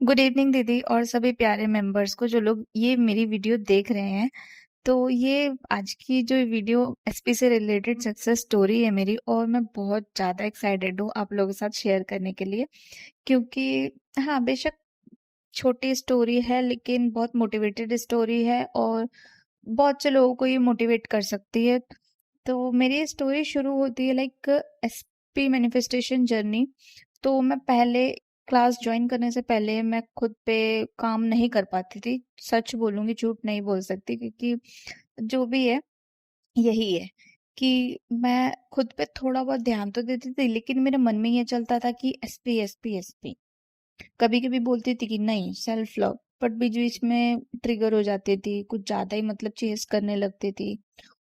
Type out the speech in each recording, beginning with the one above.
Good evening दीदी और सभी प्यारे मेंबर्स को जो लोग ये मेरी वीडियो देख रहे हैं। तो ये आज की जो वीडियो एसपी से रिलेटेड सक्सेस स्टोरी है मेरी, और मैं बहुत ज़्यादा एक्साइटेड हूँ आप लोगों के साथ शेयर करने के लिए। क्योंकि हाँ, बेशक छोटी स्टोरी है लेकिन बहुत मोटिवेटेड स्टोरी है, और बहुत से लोगों को ये मोटिवेट कर सकती है। तो मेरी स्टोरी शुरू होती है लाइक एसपी मैनिफेस्टेशन जर्नी। तो मैं पहले क्लास ज्वाइन करने से पहले मैं खुद पे काम नहीं कर पाती थी। सच बोलूंगी, झूठ नहीं बोल सकती, क्योंकि जो भी है यही है कि मैं खुद पे थोड़ा बहुत ध्यान तो देती थी, लेकिन मेरे मन में ये चलता था कि एसपी एसपी एसपी। कभी कभी बोलती थी कि नहीं, सेल्फ लव, बट बीच बीच में ट्रिगर हो जाती थी, कुछ ज्यादा ही मतलब चेस करने लगती थी।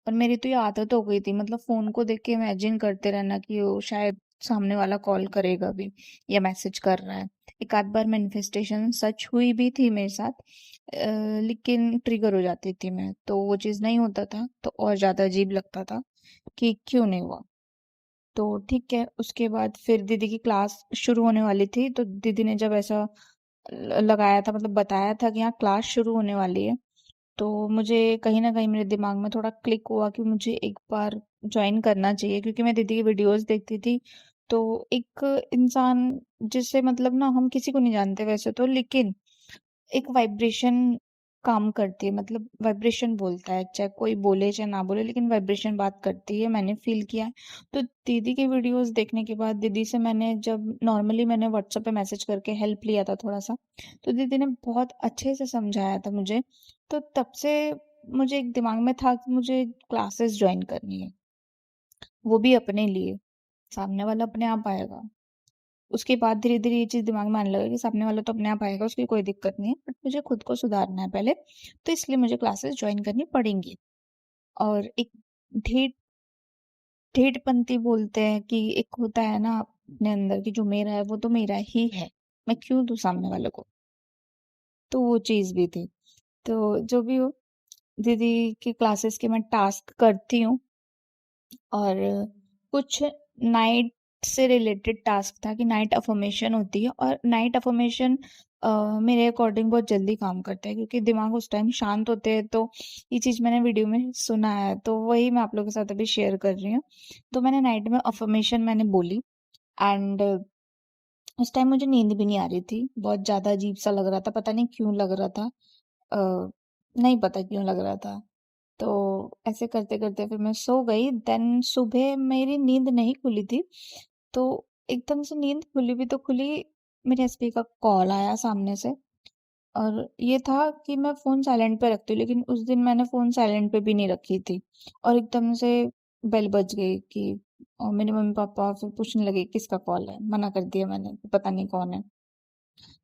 और मेरी तो ये आदत हो गई थी, मतलब फोन को देख के इमेजिन करते रहना कि वो शायद सामने वाला कॉल करेगा भी या मैसेज कर रहा है। एक आध बार मैनिफेस्टेशन सच हुई भी थी मेरे साथ, लेकिन ट्रिगर हो जाती थी मैं, तो वो चीज़ नहीं होता था तो और ज़्यादा अजीब लगता था कि क्यों नहीं हुआ। तो ठीक है, उसके बाद फिर दीदी की क्लास शुरू होने वाली थी, तो दीदी ने जब ऐसा लगाया था, मतलब बताया था कि हाँ क्लास शुरू होने वाली है, तो मुझे कहीं ना कहीं मेरे दिमाग में थोड़ा क्लिक हुआ कि मुझे एक बार ज्वाइन करना चाहिए, क्योंकि मैं दीदी की वीडियोस देखती थी। तो एक इंसान जिससे मतलब ना, हम किसी को नहीं जानते वैसे तो, लेकिन एक वाइब्रेशन काम करती है, मतलब वाइब्रेशन बोलता है, चाहे कोई बोले चाहे ना बोले, लेकिन वाइब्रेशन बात करती है, मैंने फील किया है। तो दीदी की वीडियोस देखने के बाद दीदी से मैंने जब नॉर्मली मैंने व्हाट्सएप पे मैसेज करके हेल्प लिया था थोड़ा सा, तो दीदी ने बहुत अच्छे से समझाया था मुझे। तो तब से मुझे एक दिमाग में था कि मुझे क्लासेस ज्वाइन करनी है, वो भी अपने लिए। सामने वाला अपने आप आएगा। उसके बाद धीरे-धीरे ये चीज़ दिमाग में आने लगा कि सामने वाला तो अपने आप आएगा, उसकी कोई दिक्कत नहीं है, बट मुझे खुद को सुधारना है पहले, तो इसलिए मुझे क्लासेस जॉइन करनी पड़ेंगी। और एक ढीठ ढीठपंती बोलते हैं कि एक होता है ना अपने अंदर कि जो मेरा है वो तो मेरा ही है, मैं क्यों दूँ सामने वाले को? तो वो चीज़ भी थी। तो जो भी हो, दीदी की क्लासेस के मैं टास्क करती हूँ, और कुछ नाइट से रिलेटेड टास्क था कि नाइट अफर्मेशन होती है, और नाइट अफर्मेशन मेरे अकॉर्डिंग बहुत जल्दी काम करता है, क्योंकि दिमाग उस टाइम शांत होते हैं। तो ये चीज़ मैंने वीडियो में सुना है, तो वही मैं आप लोगों के साथ अभी शेयर कर रही हूँ। तो मैंने नाइट में अफर्मेशन मैंने बोली, एंड उस टाइम मुझे नींद भी नहीं आ रही थी, बहुत ज़्यादा अजीब सा लग रहा था, पता नहीं क्यों लग रहा था। अ, नहीं पता क्यों लग रहा था। तो ऐसे करते-करते फिर मैं सो गई। देन सुबह मेरी नींद नहीं खुली थी। तो एकदम से नींद खुली भी तो खुली, मेरे एसपी का कॉल आया सामने से। और ये था कि मैं फ़ोन साइलेंट पे रखती हूँ, लेकिन उस दिन मैंने फ़ोन साइलेंट पे भी नहीं रखी थी। और एकदम से बेल बज गई कि मेरे मम्मी-पापा फिर पूछने लगे किसका कॉल है? मना कर दिया मैंने, पता नहीं कौन है।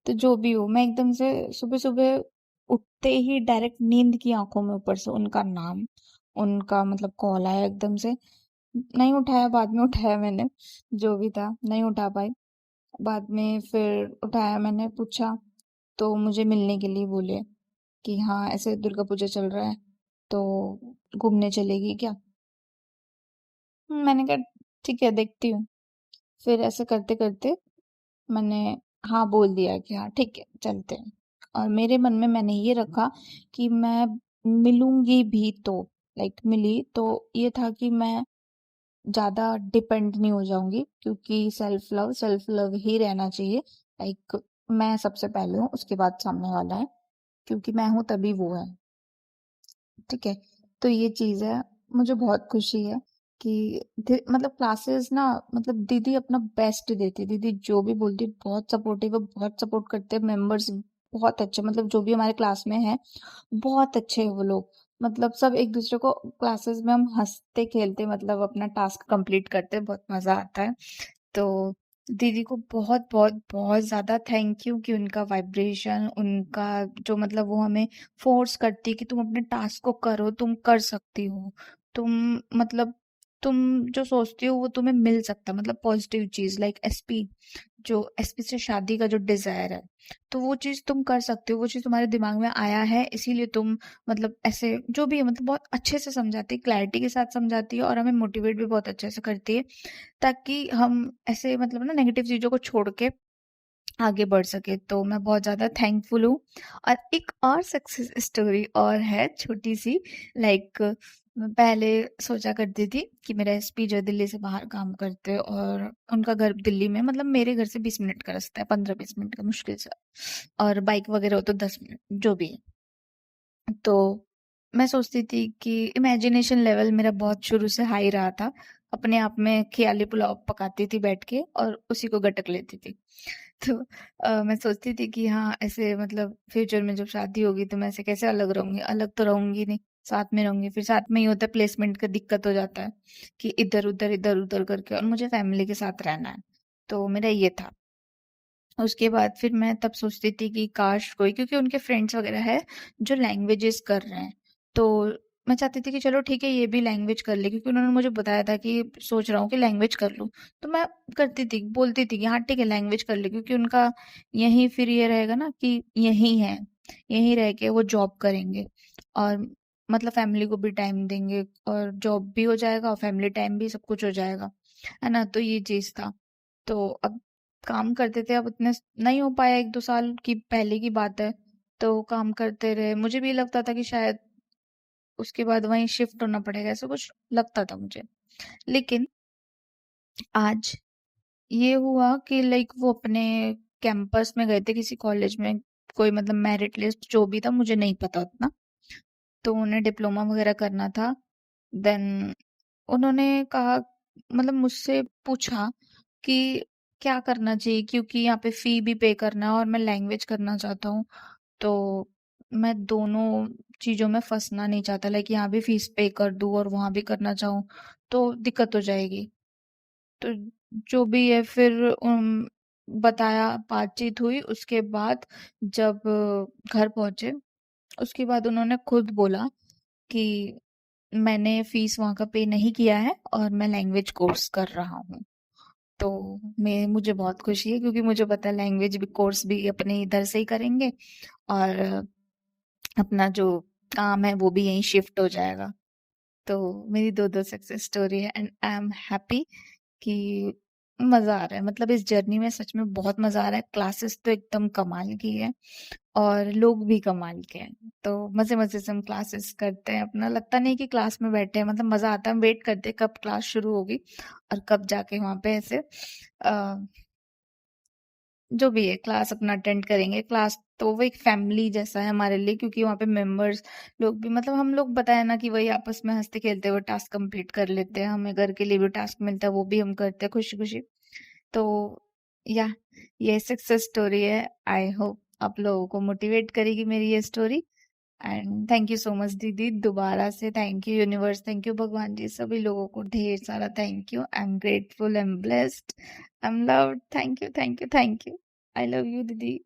तो जो भी हो, मैं एकदम से सुबह-सुबह उठते ही डायरेक्ट नींद की आँखों में ऊपर से उनका नाम, उनका मतलब कॉल आया एकदम से। नहीं उठाया, बाद में उठाया मैंने, जो भी था, नहीं उठा पाई। बाद में फिर उठाया मैंने, पूछा, तो मुझे मिलने के लिए बोले कि हाँ, ऐसे दुर्गा पूजा चल रहा है, तो घूमने चलेगी क्या? मैंने कहा ठीक है, देखती हूँ। फिर ऐसे करते-करते मैंने हाँ बोल दिया कि हाँ ठीक है, चलते हैं। और मेरे मन में मैंने ये रखा कि मैं मिलूंगी भी, तो लाइक मिली तो ये था कि मैं ज्यादा डिपेंड नहीं हो जाऊंगी, क्योंकि सेल्फ लव ही रहना चाहिए। लाइक मैं सबसे पहले हूँ, उसके बाद सामने वाला है, क्योंकि मैं हूँ तभी वो है। ठीक है, तो ये चीज है। मुझे बहुत खुशी है कि मतलब क्लासेस ना, मतलब दीदी अपना बेस्ट देती, दीदी जो भी बोलती बहुत सपोर्टिव है, बहुत सपोर्ट करते हैं मेंबर्स, बहुत अच्छे, मतलब जो भी हमारे क्लास में है बहुत अच्छे हैं वो लोग। मतलब सब एक दूसरे को क्लासेस में हम हंसते खेलते मतलब अपना टास्क कंप्लीट करते हैं, बहुत मजा आता है। तो दीदी को बहुत बहुत बहुत ज़्यादा थैंक यू कि उनका वाइब्रेशन, उनका जो मतलब वो हमें फोर्स करती है कि तुम अपने टास्क को करो, तुम कर सकती हो, तुम मतलब तुम जो सोचती हो वो तुम्हें मिल सकता है, मतलब पॉजिटिव चीज लाइक एसपी, जो एसपी से शादी का जो डिजायर है, तो वो चीज तुम कर सकते हो, वो चीज तुम्हारे दिमाग में आया है, इसीलिए तुम मतलब ऐसे जो भी है, मतलब बहुत अच्छे से समझाती है, क्लैरिटी के साथ समझाती है, और हमें मोटिवेट भी बहुत अच्छे से करती है, ताकि हम ऐसे मतलब ना नेगेटिव चीजों को छोड़ के आगे बढ़ सके, तो मैं बहुत ज़्यादा थैंकफुल हूँ। और एक और सक्सेस स्टोरी और है छोटी सी, लाइक मैं पहले सोचा करती थी कि मेरा एसपी जो दिल्ली से बाहर काम करते हैं और उनका घर दिल्ली में, मतलब मेरे घर से 20 मिनट का रास्ता है, 15-20 मिनट का मुश्किल से, और बाइक वगैरह हो तो 10 मिनट जो भी है। तो मैं सोचती थी कि इमेजिनेशन लेवल मेरा बहुत शुरू से हाई रहा था, अपने आप में ख्याली पुलाव पकाती थी बैठ के और उसी को गटक लेती थी। तो मैं सोचती थी कि हाँ ऐसे, मतलब फ्यूचर में जब शादी होगी तो मैं ऐसे कैसे अलग रहूंगी, अलग तो रहूंगी नहीं, साथ में रहूंगी। फिर साथ में ही होता है, प्लेसमेंट का दिक्कत हो जाता है कि इधर उधर करके, और मुझे फैमिली के साथ रहना है। तो मेरा ये था। उसके बाद फिर मैं तब सोचती थी कि काश कोई, क्योंकि उनके फ्रेंड्स वगैरह है जो लैंग्वेजेस कर रहे हैं, तो मैं चाहती थी कि चलो ठीक है ये भी लैंग्वेज कर ले, क्योंकि उन्होंने मुझे बताया था कि सोच रहा हूँ कि लैंग्वेज कर लूँ। तो मैं करती थी, बोलती थी कि हाँ ठीक है लैंग्वेज कर ले, क्योंकि उनका यही फिर ये रहेगा ना कि यही है, यहीं रह के वो जॉब करेंगे, और मतलब फैमिली को भी टाइम देंगे, और जॉब भी हो जाएगा और फैमिली टाइम भी, सब कुछ हो जाएगा, है ना। तो ये चीज था। तो अब काम करते थे, अब इतने नहीं हो पाया, 1-2 साल की पहले की बात है। तो काम करते रहे, मुझे भी लगता था कि शायद उसके बाद वहीं शिफ्ट होना पड़ेगा, ऐसा कुछ लगता था मुझे। लेकिन आज ये हुआ कि लाइक वो अपने कैंपस में गए थे किसी कॉलेज में, कोई मतलब मेरिट लिस्ट जो भी था मुझे नहीं पता उतना, तो उन्हें डिप्लोमा वगैरह करना था। देन उन्होंने कहा, मतलब मुझसे पूछा कि क्या करना चाहिए, क्योंकि यहाँ पे फी भी पे करना है और मैं लैंग्वेज करना चाहता हूँ। तो मैं दोनों चीजों में फंसना नहीं चाहता, लाइक यहाँ भी फीस पे कर दूँ और वहां भी करना चाहूँ तो दिक्कत हो जाएगी। तो जो भी है फिर बताया, बातचीत हुई, उसके बाद जब घर पहुंचे, उसके बाद उन्होंने खुद बोला कि मैंने फीस वहाँ का पे नहीं किया है और मैं लैंग्वेज कोर्स कर रहा हूँ। तो मैं मुझे बहुत खुशी है, क्योंकि मुझे पता है लैंग्वेज भी कोर्स भी अपने इधर से ही करेंगे, और अपना जो काम है वो भी यहीं शिफ्ट हो जाएगा। तो मेरी दो दो सक्सेस स्टोरी है, एंड आई एम हैप्पी कि मजा आ रहा है, मतलब इस जर्नी में सच में बहुत मजा आ रहा है। क्लासेस तो एकदम कमाल की है और लोग भी कमाल के हैं। तो मजे मजे से हम क्लासेस करते हैं, अपना लगता नहीं कि क्लास में बैठे हैं, मतलब मजा आता है, हम वेट करते हैं कब क्लास शुरू होगी और कब जाके वहां पे ऐसे जो भी है क्लास अपना अटेंड करेंगे। क्लास तो वो एक फैमिली जैसा है हमारे लिए, क्योंकि वहाँ पे मेंबर्स लोग भी, मतलब हम लोग बताए ना कि वही आपस में हंसते खेलते हुए टास्क कंप्लीट कर लेते हैं, हमें घर के लिए भी टास्क मिलता है वो भी हम करते हैं खुशी खुशी। तो या ये सक्सेस स्टोरी है। आई होप आप लोगों को मोटिवेट करेगी मेरी ये story. And thank you so much दीदी, दोबारा से thank you universe, thank you भगवान जी, सभी लोगों को ढेर सारा thank you. I am grateful, I am blessed, I am loved, thank you thank you thank you. I love you दीदी।